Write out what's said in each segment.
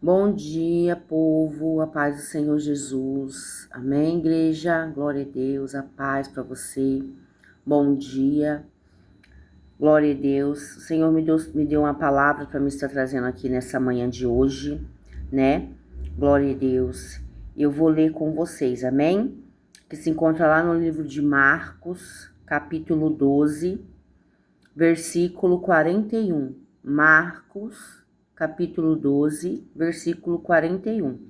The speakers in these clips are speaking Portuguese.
Bom dia, povo, a paz do Senhor Jesus. Amém, igreja? Glória a Deus, a paz para você. Bom dia, glória a Deus. O Senhor me deu uma palavra para me estar trazendo aqui nessa manhã de hoje, né? Glória a Deus. Eu vou ler com vocês, amém? Que se encontra lá no livro de Marcos, capítulo 12, versículo 41. Marcos, capítulo 12, versículo 41.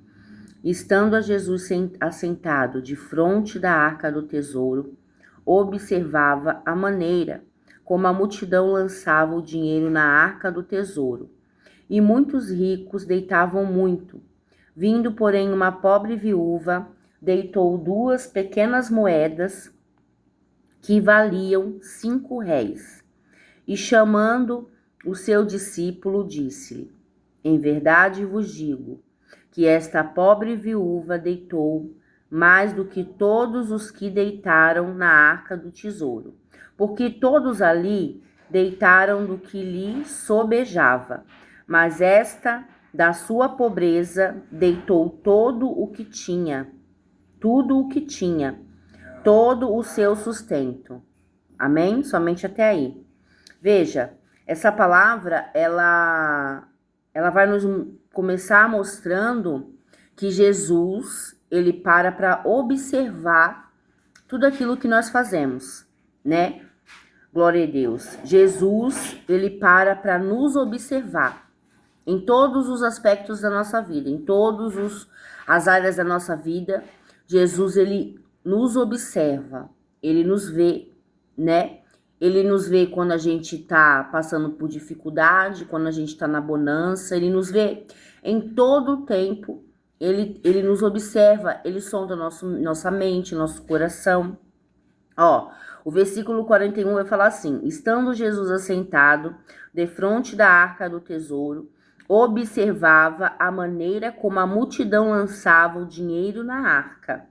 Estando Jesus assentado defronte da arca do tesouro, observava a maneira como a multidão lançava o dinheiro na arca do tesouro, e muitos ricos deitavam muito. Vindo, porém, uma pobre viúva, deitou 2 pequenas moedas que valiam 5 réis. E chamando o seu discípulo, disse-lhe: Em verdade vos digo que esta pobre viúva deitou mais do que todos os que deitaram na arca do tesouro, porque todos ali deitaram do que lhe sobejava, mas esta, da sua pobreza, deitou todo o que tinha, tudo o que tinha, todo o seu sustento. Amém? Somente até aí. Veja, essa palavra, ela vai nos começar mostrando que Jesus, ele para observar tudo aquilo que nós fazemos, né? Glória a Deus. Jesus, ele para nos observar em todos os aspectos da nossa vida, em todas as áreas da nossa vida. Jesus, ele nos observa, ele nos vê, né? Ele nos vê quando a gente tá passando por dificuldade, quando a gente tá na bonança, ele nos vê em todo o tempo, ele nos observa, ele sonda nossa mente, nosso coração. Ó, o versículo 41 vai falar assim: Estando Jesus assentado defronte da arca do tesouro, observava a maneira como a multidão lançava o dinheiro na arca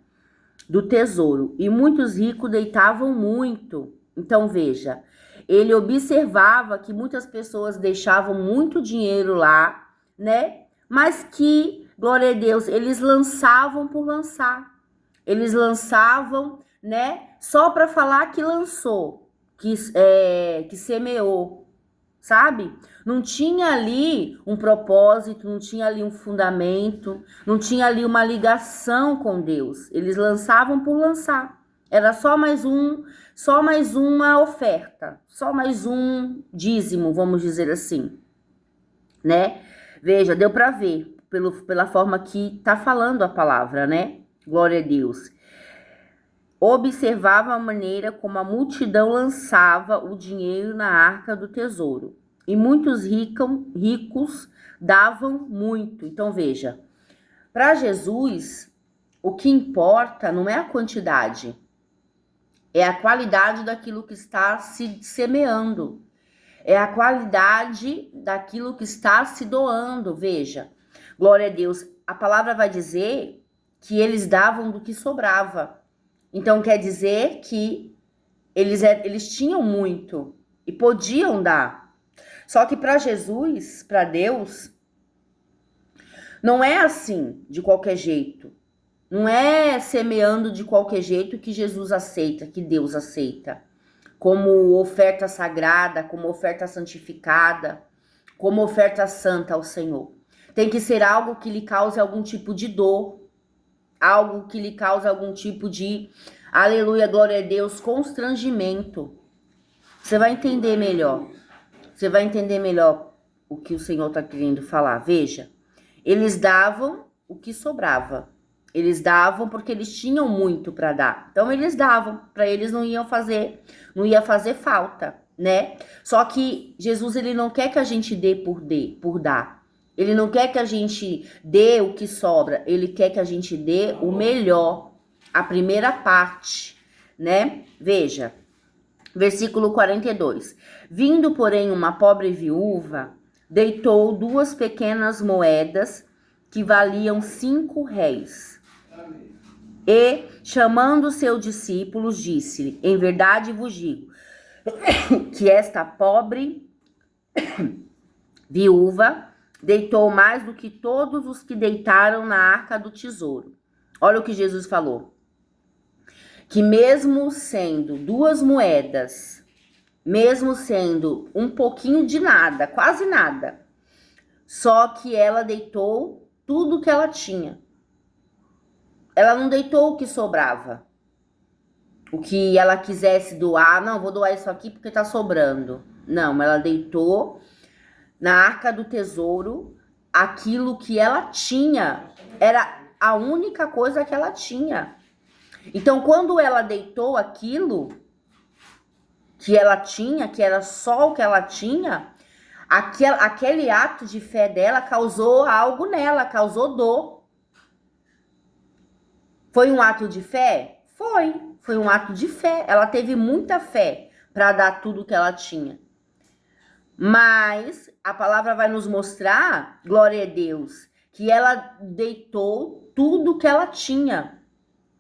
do tesouro, e muitos ricos deitavam muito. Então veja, ele observava que muitas pessoas deixavam muito dinheiro lá, né? Mas que, glória a Deus, eles lançavam por lançar. Eles lançavam, né? Só para falar que lançou, que semeou, sabe? Não tinha ali um propósito, não tinha ali um fundamento, não tinha ali uma ligação com Deus. Eles lançavam por lançar. Era só mais uma oferta, só mais um dízimo, vamos dizer assim, né? Veja, deu para ver pela forma que tá falando a palavra, né? Glória a Deus. Observava a maneira como a multidão lançava o dinheiro na arca do tesouro, e muitos ricos davam muito. Então veja, para Jesus, o que importa não é a quantidade, é a qualidade daquilo que está se semeando. É a qualidade daquilo que está se doando. Veja, glória a Deus. A palavra vai dizer que eles davam do que sobrava. Então quer dizer que eles tinham muito e podiam dar. Só que para Jesus, para Deus, não é assim, de qualquer jeito. Não é semeando de qualquer jeito que Jesus aceita, que Deus aceita. Como oferta sagrada, como oferta santificada, como oferta santa ao Senhor. Tem que ser algo que lhe cause algum tipo de dor, algo que lhe cause algum tipo de, aleluia, glória a Deus, constrangimento. Você vai entender melhor. Você vai entender melhor o que o Senhor está querendo falar. Veja, eles davam o que sobrava. Eles davam porque eles tinham muito para dar. Então eles davam, para eles não ia fazer falta, né? Só que Jesus, ele não quer que a gente dê por dar. Ele não quer que a gente dê o que sobra, ele quer que a gente dê o melhor, a primeira parte, né? Veja, versículo 42. Vindo, porém, uma pobre viúva, deitou 2 pequenas moedas que valiam 5 réis. E, chamando seus discípulos, disse-lhe: Em verdade vos digo que esta pobre viúva deitou mais do que todos os que deitaram na arca do tesouro. Olha o que Jesus falou. Que mesmo sendo 2 moedas, mesmo sendo um pouquinho de nada, quase nada, só que ela deitou tudo que ela tinha. Ela não deitou o que sobrava. O que ela quisesse doar, não, vou doar isso aqui porque tá sobrando. Não, ela deitou na arca do tesouro aquilo que ela tinha. Era a única coisa que ela tinha. Então, quando ela deitou aquilo que ela tinha, que era só o que ela tinha, aquele ato de fé dela causou algo nela, causou dor. Foi um ato de fé? Foi um ato de fé. Ela teve muita fé para dar tudo que ela tinha. Mas a palavra vai nos mostrar, glória a Deus, que ela deitou tudo que ela tinha.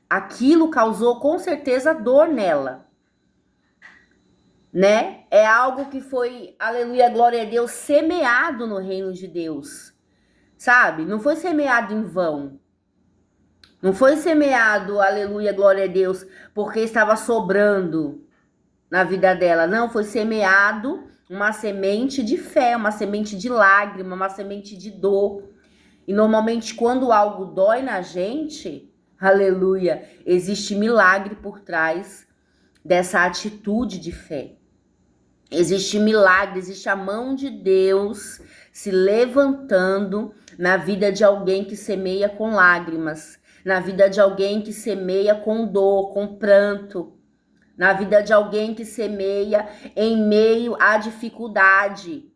Aquilo causou com certeza dor nela, né? É algo que foi, aleluia, glória a Deus, semeado no reino de Deus, sabe? Não foi semeado em vão. Não foi semeado, aleluia, glória a Deus, porque estava sobrando na vida dela. Não, foi semeado uma semente de fé, uma semente de lágrima, uma semente de dor. E normalmente quando algo dói na gente, aleluia, existe milagre por trás dessa atitude de fé. Existe milagre, existe a mão de Deus se levantando na vida de alguém que semeia com lágrimas, na vida de alguém que semeia com dor, com pranto, na vida de alguém que semeia em meio à dificuldade,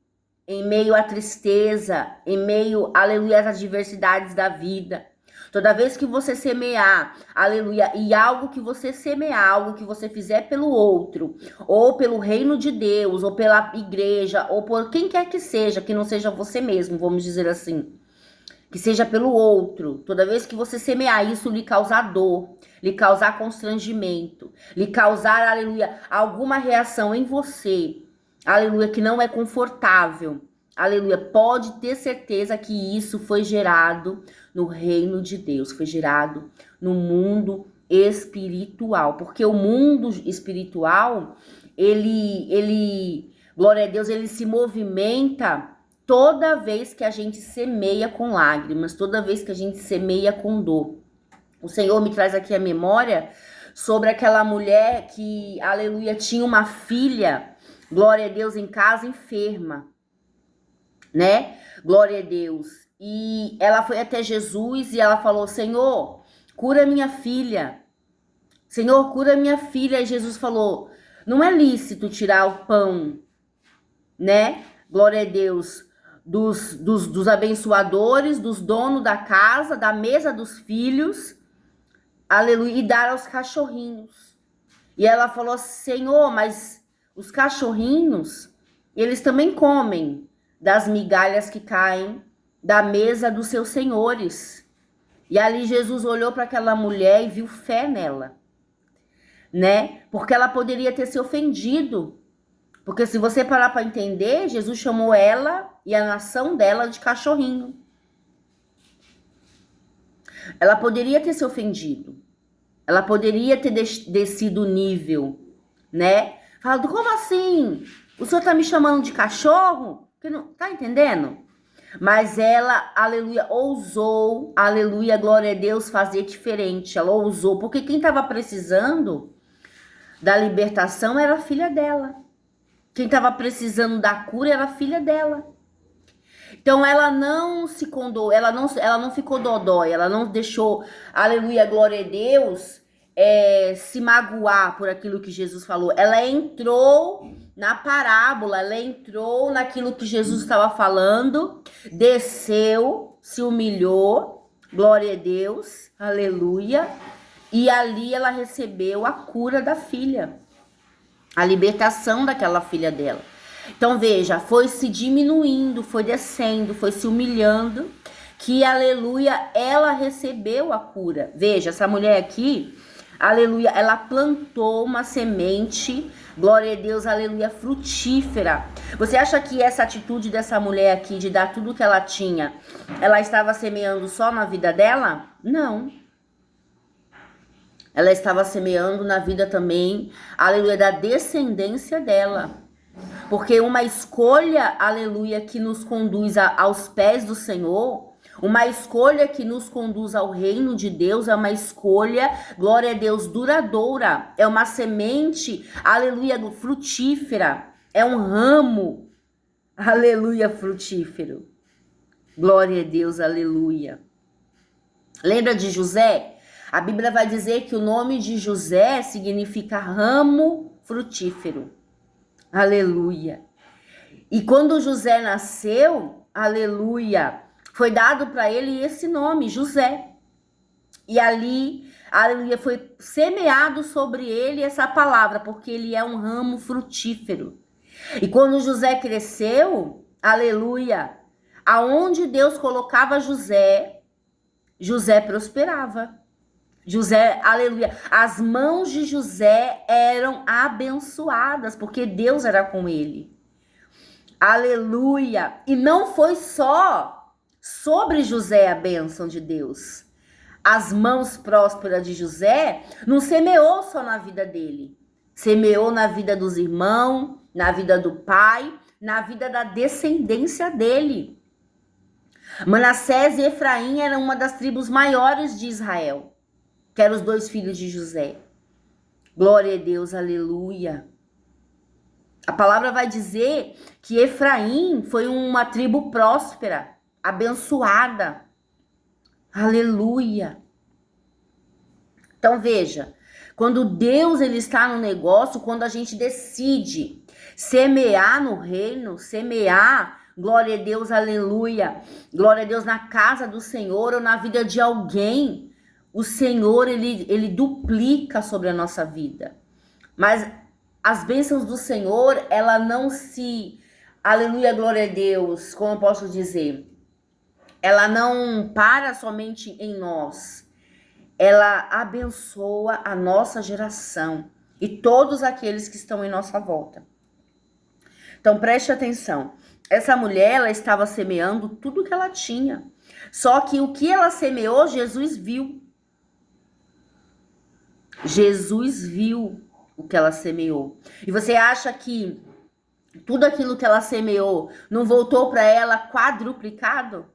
em meio à tristeza, em meio, aleluia, às adversidades da vida. Toda vez que você semear, aleluia, e algo que você semear, algo que você fizer pelo outro, ou pelo reino de Deus, ou pela igreja, ou por quem quer que seja, que não seja você mesmo, vamos dizer assim, que seja pelo outro, toda vez que você semear isso, lhe causar dor, lhe causar constrangimento, lhe causar, aleluia, alguma reação em você, aleluia, que não é confortável, aleluia, pode ter certeza que isso foi gerado no reino de Deus, foi gerado no mundo espiritual, porque o mundo espiritual, ele, glória a Deus, ele se movimenta toda vez que a gente semeia com lágrimas, toda vez que a gente semeia com dor. O Senhor me traz aqui a memória sobre aquela mulher que, aleluia, tinha uma filha, glória a Deus, em casa enferma, né? Glória a Deus. E ela foi até Jesus e ela falou, Senhor, cura minha filha. Senhor, cura minha filha. E Jesus falou, não é lícito tirar o pão, né? Glória a Deus. Dos abençoadores, dos donos da casa, da mesa dos filhos, aleluia, e dar aos cachorrinhos. E ela falou, Senhor, mas os cachorrinhos, eles também comem das migalhas que caem da mesa dos seus senhores. E ali Jesus olhou para aquela mulher e viu fé nela, né? Porque ela poderia ter se ofendido. Porque se você parar para entender, Jesus chamou ela e a nação dela de cachorrinho. Ela poderia ter se ofendido. Ela poderia ter descido o nível, né? Falando, como assim? O senhor tá me chamando de cachorro? Que não, tá entendendo? Mas ela, aleluia, ousou, aleluia, glória a Deus, fazer diferente. Ela ousou, porque quem estava precisando da libertação era a filha dela. Quem estava precisando da cura era a filha dela. Então ela não se condou, ela não ficou dodói, ela não deixou, aleluia, glória a Deus, se magoar por aquilo que Jesus falou. Ela entrou na parábola, ela entrou naquilo que Jesus estava falando, desceu, se humilhou, glória a Deus, aleluia, e ali ela recebeu a cura da filha, a libertação daquela filha dela. Então veja, foi se diminuindo, foi descendo, foi se humilhando, que aleluia, ela recebeu a cura. Veja, essa mulher aqui, aleluia, ela plantou uma semente, glória a Deus, aleluia, frutífera. Você acha que essa atitude dessa mulher aqui, de dar tudo que ela tinha, ela estava semeando só na vida dela? Não. Ela estava semeando na vida também, aleluia, da descendência dela. Porque uma escolha, aleluia, que nos conduz aos pés do Senhor, uma escolha que nos conduz ao reino de Deus, é uma escolha, glória a Deus, duradoura. É uma semente, aleluia, frutífera. É um ramo, aleluia, frutífero. Glória a Deus, aleluia. Lembra de José? A Bíblia vai dizer que o nome de José significa ramo frutífero. Aleluia. E quando José nasceu, aleluia, foi dado para ele esse nome, José. E ali, aleluia, foi semeado sobre ele essa palavra, porque ele é um ramo frutífero. E quando José cresceu, aleluia, aonde Deus colocava José, José prosperava. José, aleluia, as mãos de José eram abençoadas, porque Deus era com ele. Aleluia, e não foi só sobre José a bênção de Deus. As mãos prósperas de José não semeou só na vida dele, semeou na vida dos irmãos, na vida do pai, na vida da descendência dele. Manassés e Efraim eram uma das tribos maiores de Israel, que eram os dois filhos de José. Glória a Deus, aleluia. A palavra vai dizer que Efraim foi uma tribo próspera, abençoada. Aleluia. Então veja, quando Deus ele está no negócio, quando a gente decide semear no reino, semear, glória a Deus, aleluia, glória a Deus na casa do Senhor ou na vida de alguém, o Senhor, ele duplica sobre a nossa vida. Mas as bênçãos do Senhor, ela não se, aleluia, glória a Deus, como eu posso dizer, ela não para somente em nós. Ela abençoa a nossa geração e todos aqueles que estão em nossa volta. Então preste atenção. Essa mulher, ela estava semeando tudo que ela tinha. Só que o que ela semeou, Jesus viu. Jesus viu o que ela semeou. E você acha que tudo aquilo que ela semeou não voltou para ela quadruplicado?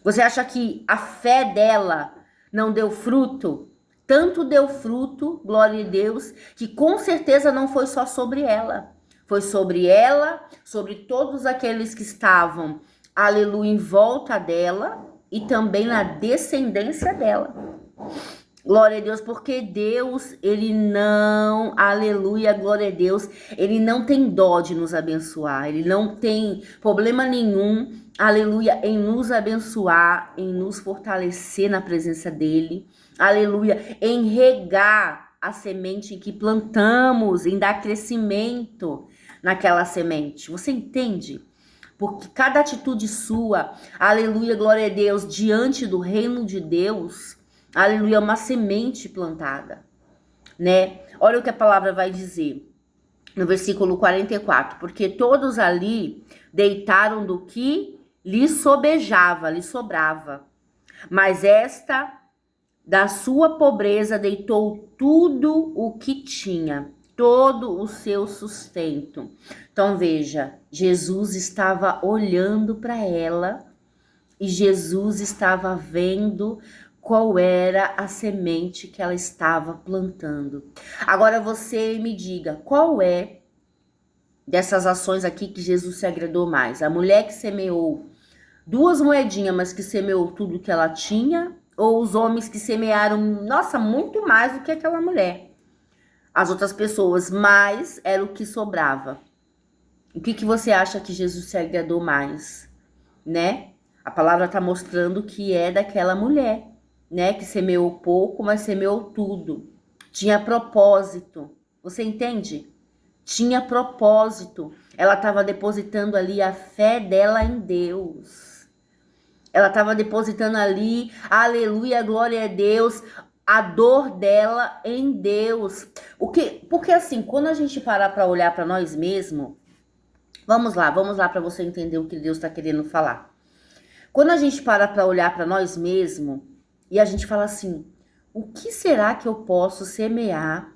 Você acha que a fé dela não deu fruto? Tanto deu fruto, glória a Deus, que com certeza não foi só sobre ela. Foi sobre ela, sobre todos aqueles que estavam, aleluia, em volta dela e também na descendência dela. Glória a Deus, porque Deus, ele não, aleluia, glória a Deus, ele não tem dó de nos abençoar, ele não tem problema nenhum, aleluia, em nos abençoar, em nos fortalecer na presença dele, aleluia, em regar a semente que plantamos, em dar crescimento naquela semente. Você entende? Porque cada atitude sua, aleluia, glória a Deus, diante do reino de Deus, aleluia, é uma semente plantada, né? Olha o que a palavra vai dizer no versículo 44. Porque todos ali deitaram do que lhe sobejava, lhe sobrava. Mas esta, da sua pobreza, deitou tudo o que tinha, todo o seu sustento. Então veja, Jesus estava olhando para ela e Jesus estava vendo qual era a semente que ela estava plantando. Agora você me diga, qual é dessas ações aqui que Jesus se agradou mais? A mulher que semeou 2 moedinhas, mas que semeou tudo que ela tinha? Ou os homens que semearam, nossa, muito mais do que aquela mulher? As outras pessoas, mas era o que sobrava. O que você acha que Jesus se agradou mais, né? A palavra está mostrando que é daquela mulher, né, que semeou pouco, mas semeou tudo. Tinha propósito. Você entende? Tinha propósito. Ela estava depositando ali a fé dela em Deus. Ela estava depositando ali, aleluia, glória a Deus, a dor dela em Deus. Porque assim, quando a gente parar para olhar para nós mesmos, vamos lá para você entender o que Deus está querendo falar. Quando a gente para olhar para nós mesmos e a gente fala assim, o que será que eu posso semear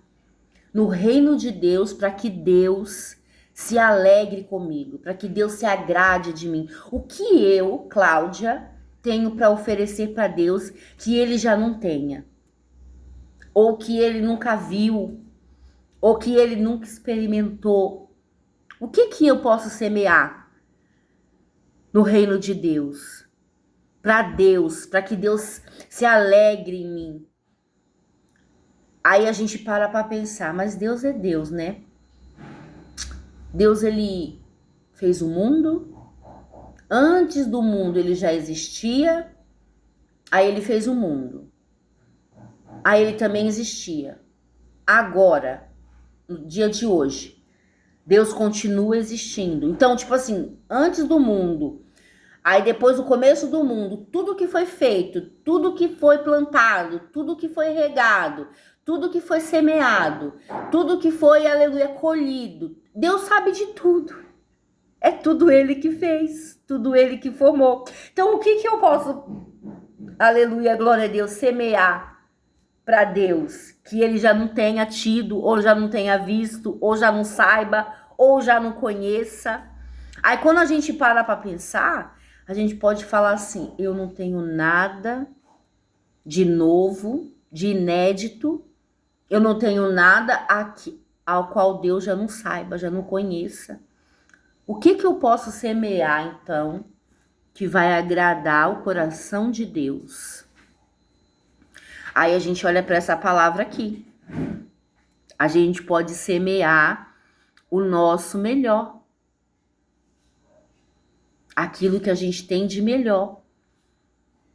no reino de Deus para que Deus se alegre comigo, para que Deus se agrade de mim? O que eu, Cláudia, tenho para oferecer para Deus que ele já não tenha? Ou que ele nunca viu, ou que ele nunca experimentou? O que eu posso semear no reino de Deus? Para que Deus se alegre em mim. Aí a gente para pensar, mas Deus é Deus, né? Deus, ele fez o mundo. Antes do mundo ele já existia. Aí ele fez o mundo. Aí ele também existia. Agora, no dia de hoje, Deus continua existindo. Então, tipo assim, antes do mundo, aí depois do começo do mundo, tudo que foi feito, tudo que foi plantado, tudo que foi regado, tudo que foi semeado, tudo que foi, aleluia, colhido. Deus sabe de tudo. É tudo ele que fez, tudo ele que formou. Então, o que eu posso, aleluia, glória a Deus, semear para Deus que ele já não tenha tido, ou já não tenha visto, ou já não saiba, ou já não conheça? Aí quando a gente para pensar, a gente pode falar assim, eu não tenho nada de novo, de inédito, eu não tenho nada aqui, ao qual Deus já não saiba, já não conheça. O que eu posso semear então que vai agradar o coração de Deus? Aí a gente olha para essa palavra aqui. A gente pode semear o nosso melhor. Aquilo que a gente tem de melhor.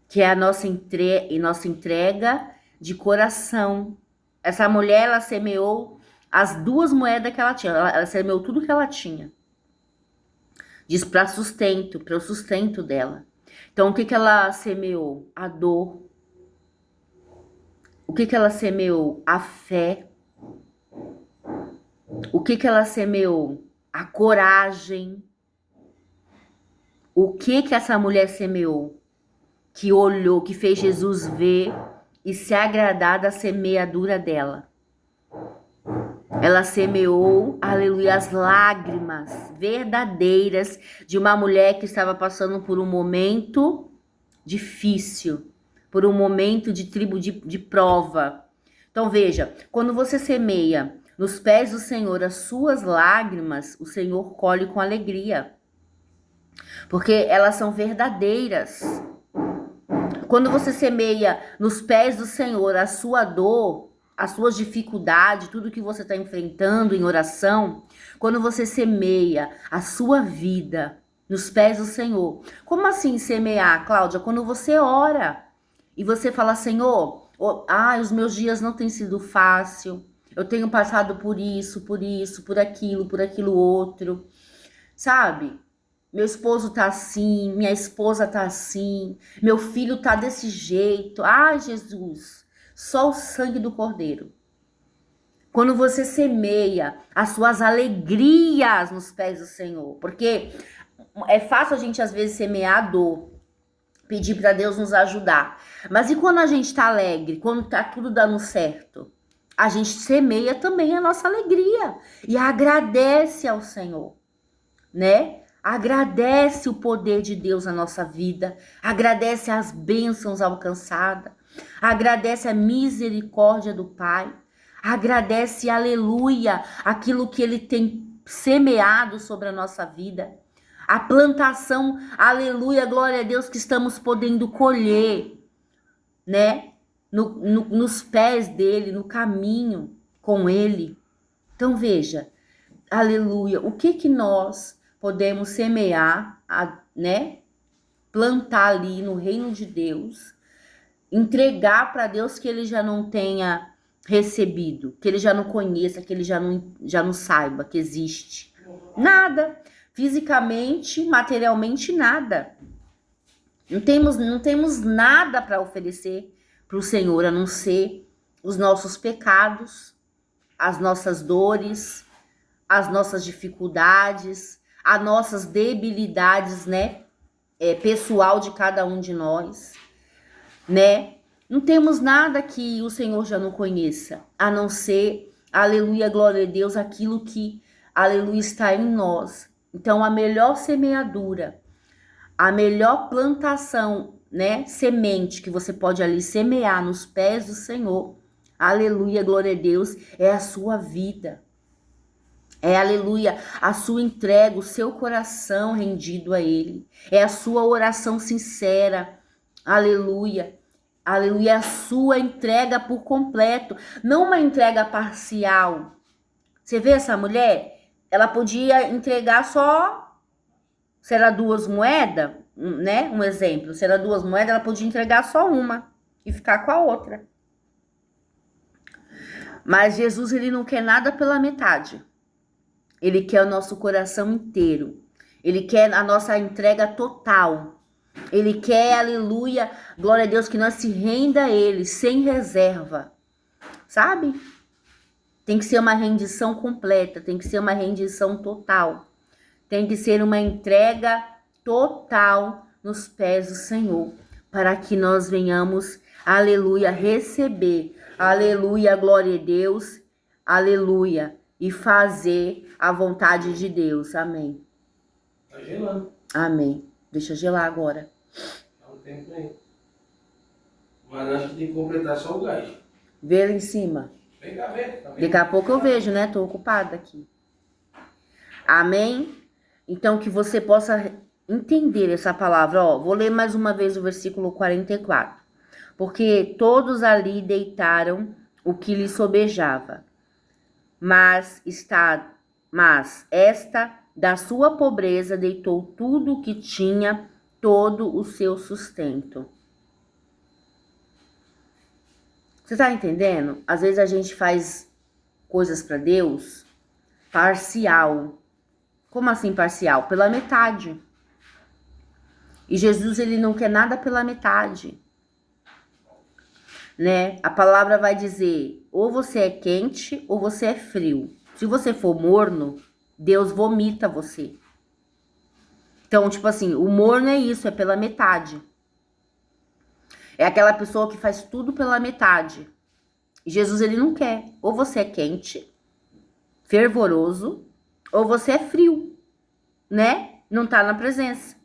Que é a nossa entrega de coração. Essa mulher, ela semeou as 2 moedas que ela tinha. Ela semeou tudo que ela tinha. Diz para o sustento dela. Então, o que ela semeou? A dor. O que ela semeou? A fé. O que ela semeou? A coragem. O que essa mulher semeou? Que olhou, que fez Jesus ver e se agradar da semeadura dela. Ela semeou, aleluia, as lágrimas verdadeiras de uma mulher que estava passando por um momento difícil, por um momento de prova. Então veja, quando você semeia nos pés do Senhor as suas lágrimas, o Senhor colhe com alegria, porque elas são verdadeiras. Quando você semeia nos pés do Senhor a sua dor, as suas dificuldades, tudo que você está enfrentando em oração, quando você semeia a sua vida nos pés do Senhor. Como assim semear, Cláudia? Quando você ora e você fala, Senhor, os meus dias não têm sido fácil, eu tenho passado por isso, por aquilo outro, sabe? Meu esposo tá assim, minha esposa tá assim, meu filho tá desse jeito. Ai, Jesus, só o sangue do Cordeiro. Quando você semeia as suas alegrias nos pés do Senhor, porque é fácil a gente às vezes semear a dor, pedir para Deus nos ajudar. Mas e quando a gente tá alegre, quando tá tudo dando certo? A gente semeia também a nossa alegria e agradece ao Senhor, né? Agradece o poder de Deus na nossa vida, agradece as bênçãos alcançadas, agradece a misericórdia do Pai, agradece, aleluia, aquilo que Ele tem semeado sobre a nossa vida, a plantação, aleluia, glória a Deus, que estamos podendo colher, né? Nos pés dele, no caminho com Ele. Então veja, aleluia, o que nós podemos semear, né? Plantar ali no reino de Deus, entregar para Deus que ele já não tenha recebido, que ele já não conheça, que ele já não saiba que existe. Nada. Fisicamente, materialmente, nada. Não temos nada para oferecer para o Senhor, a não ser os nossos pecados, as nossas dores, as nossas dificuldades, as nossas debilidades, né? Pessoal de cada um de nós, né? Não temos nada que o Senhor já não conheça, a não ser, aleluia, glória a Deus, aquilo que, aleluia, está em nós. Então, a melhor semeadura, a melhor plantação, né, semente que você pode ali semear nos pés do Senhor, aleluia, glória a Deus, é a sua vida. É, aleluia, a sua entrega, o seu coração rendido a Ele. É a sua oração sincera, aleluia. Aleluia, é a sua entrega por completo, não uma entrega parcial. Você vê essa mulher? Ela podia entregar só, se era 2 moedas, né? Um exemplo, se era 2 moedas, ela podia entregar só uma e ficar com a outra. Mas Jesus, ele não quer nada pela metade. Ele quer o nosso coração inteiro. Ele quer a nossa entrega total. Ele quer, aleluia, glória a Deus, que nós se renda a Ele, sem reserva. Sabe? Tem que ser uma rendição completa, tem que ser uma rendição total. Tem que ser uma entrega total nos pés do Senhor, para que nós venhamos, aleluia, receber, aleluia, glória a Deus, aleluia, e fazer a vontade de Deus. Amém. Tá gelando. Amém. Deixa gelar agora. Dá um tempo aí. Mas acho que tem que completar só o gás. Vê lá em cima. Vem cá ver. Tá vendo? Daqui a pouco eu vejo, né? Tô ocupada aqui. Amém? Então, que você possa entender essa palavra. Ó, vou ler mais uma vez o versículo 44. Porque todos ali deitaram o que lhe sobejava. Mas esta da sua pobreza deitou tudo o que tinha, todo o seu sustento. Você tá entendendo? Às vezes a gente faz coisas para Deus parcial. Como assim parcial? Pela metade. E Jesus, ele não quer nada pela metade. Né? A palavra vai dizer, ou você é quente ou você é frio. Se você for morno, Deus vomita você. Então, tipo assim, o morno é isso, é pela metade. É aquela pessoa que faz tudo pela metade. E Jesus, ele não quer. Ou você é quente, fervoroso, ou você é frio, né? Não tá na presença.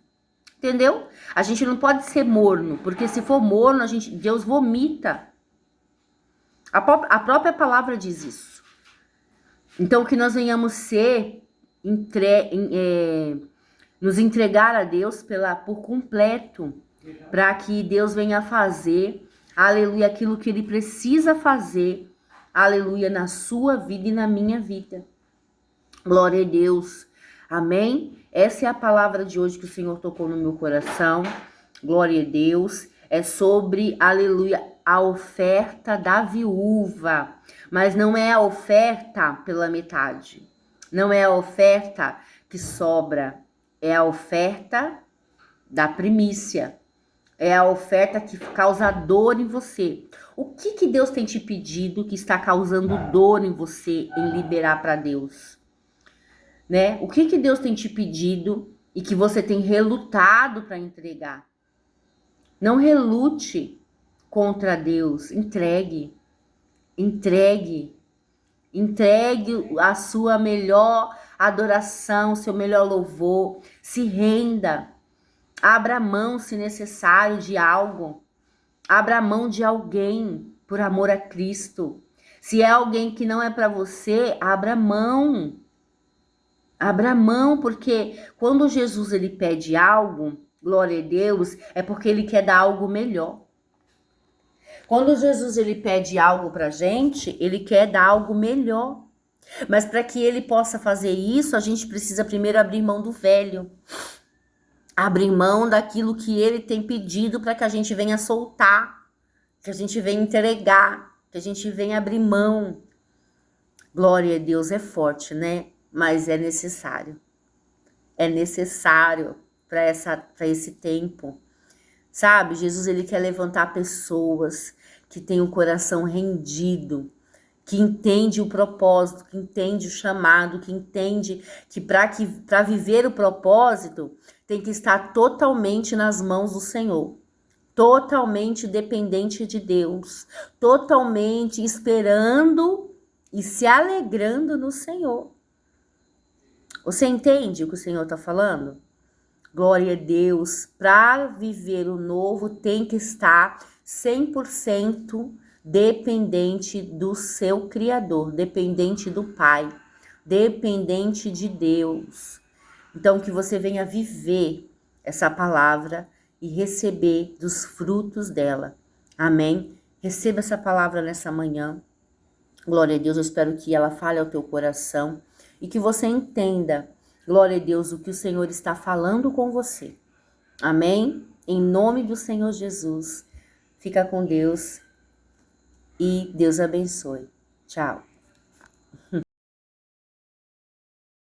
Entendeu? A gente não pode ser morno, porque se for morno, Deus vomita. A própria palavra diz isso. Então, que nós venhamos ser, nos entregar a Deus por completo, para que Deus venha fazer, aleluia, aquilo que Ele precisa fazer, aleluia, na sua vida e na minha vida. Glória a Deus. Amém? Essa é a palavra de hoje que o Senhor tocou no meu coração. Glória a Deus. É sobre, aleluia, a oferta da viúva. Mas não é a oferta pela metade. Não é a oferta que sobra. É a oferta da primícia. É a oferta que causa dor em você. O que Deus tem te pedido que está causando dor em você em liberar para Deus? Né? O que Deus tem te pedido e que você tem relutado para entregar? Não relute contra Deus. Entregue. Entregue. Entregue a sua melhor adoração, seu melhor louvor. Se renda. Abra mão, se necessário, de algo. Abra mão de alguém por amor a Cristo. Se é alguém que não é para você, abra mão. Abra mão, porque quando Jesus ele pede algo, glória a Deus, é porque ele quer dar algo melhor. Quando Jesus ele pede algo pra gente, ele quer dar algo melhor. Mas para que ele possa fazer isso, a gente precisa primeiro abrir mão do velho. Abrir mão daquilo que ele tem pedido para que a gente venha soltar, que a gente venha entregar, que a gente venha abrir mão. Glória a Deus, é forte, né? Mas é necessário. É necessário para esse tempo, Sabe? Jesus, ele quer levantar pessoas que têm o coração rendido, que entende o propósito, que entende o chamado, que entende que para viver o propósito tem que estar totalmente nas mãos do Senhor, totalmente dependente de Deus, totalmente esperando e se alegrando no Senhor. Você entende o que o Senhor está falando? Glória a Deus, para viver o novo tem que estar 100% dependente do seu Criador, dependente do Pai, dependente de Deus. Então, que você venha viver essa palavra e receber dos frutos dela. Amém? Receba essa palavra nessa manhã. Glória a Deus, eu espero que ela fale ao teu coração e que você entenda, glória a Deus, o que o Senhor está falando com você. Amém? Em nome do Senhor Jesus. Fica com Deus e Deus abençoe. Tchau.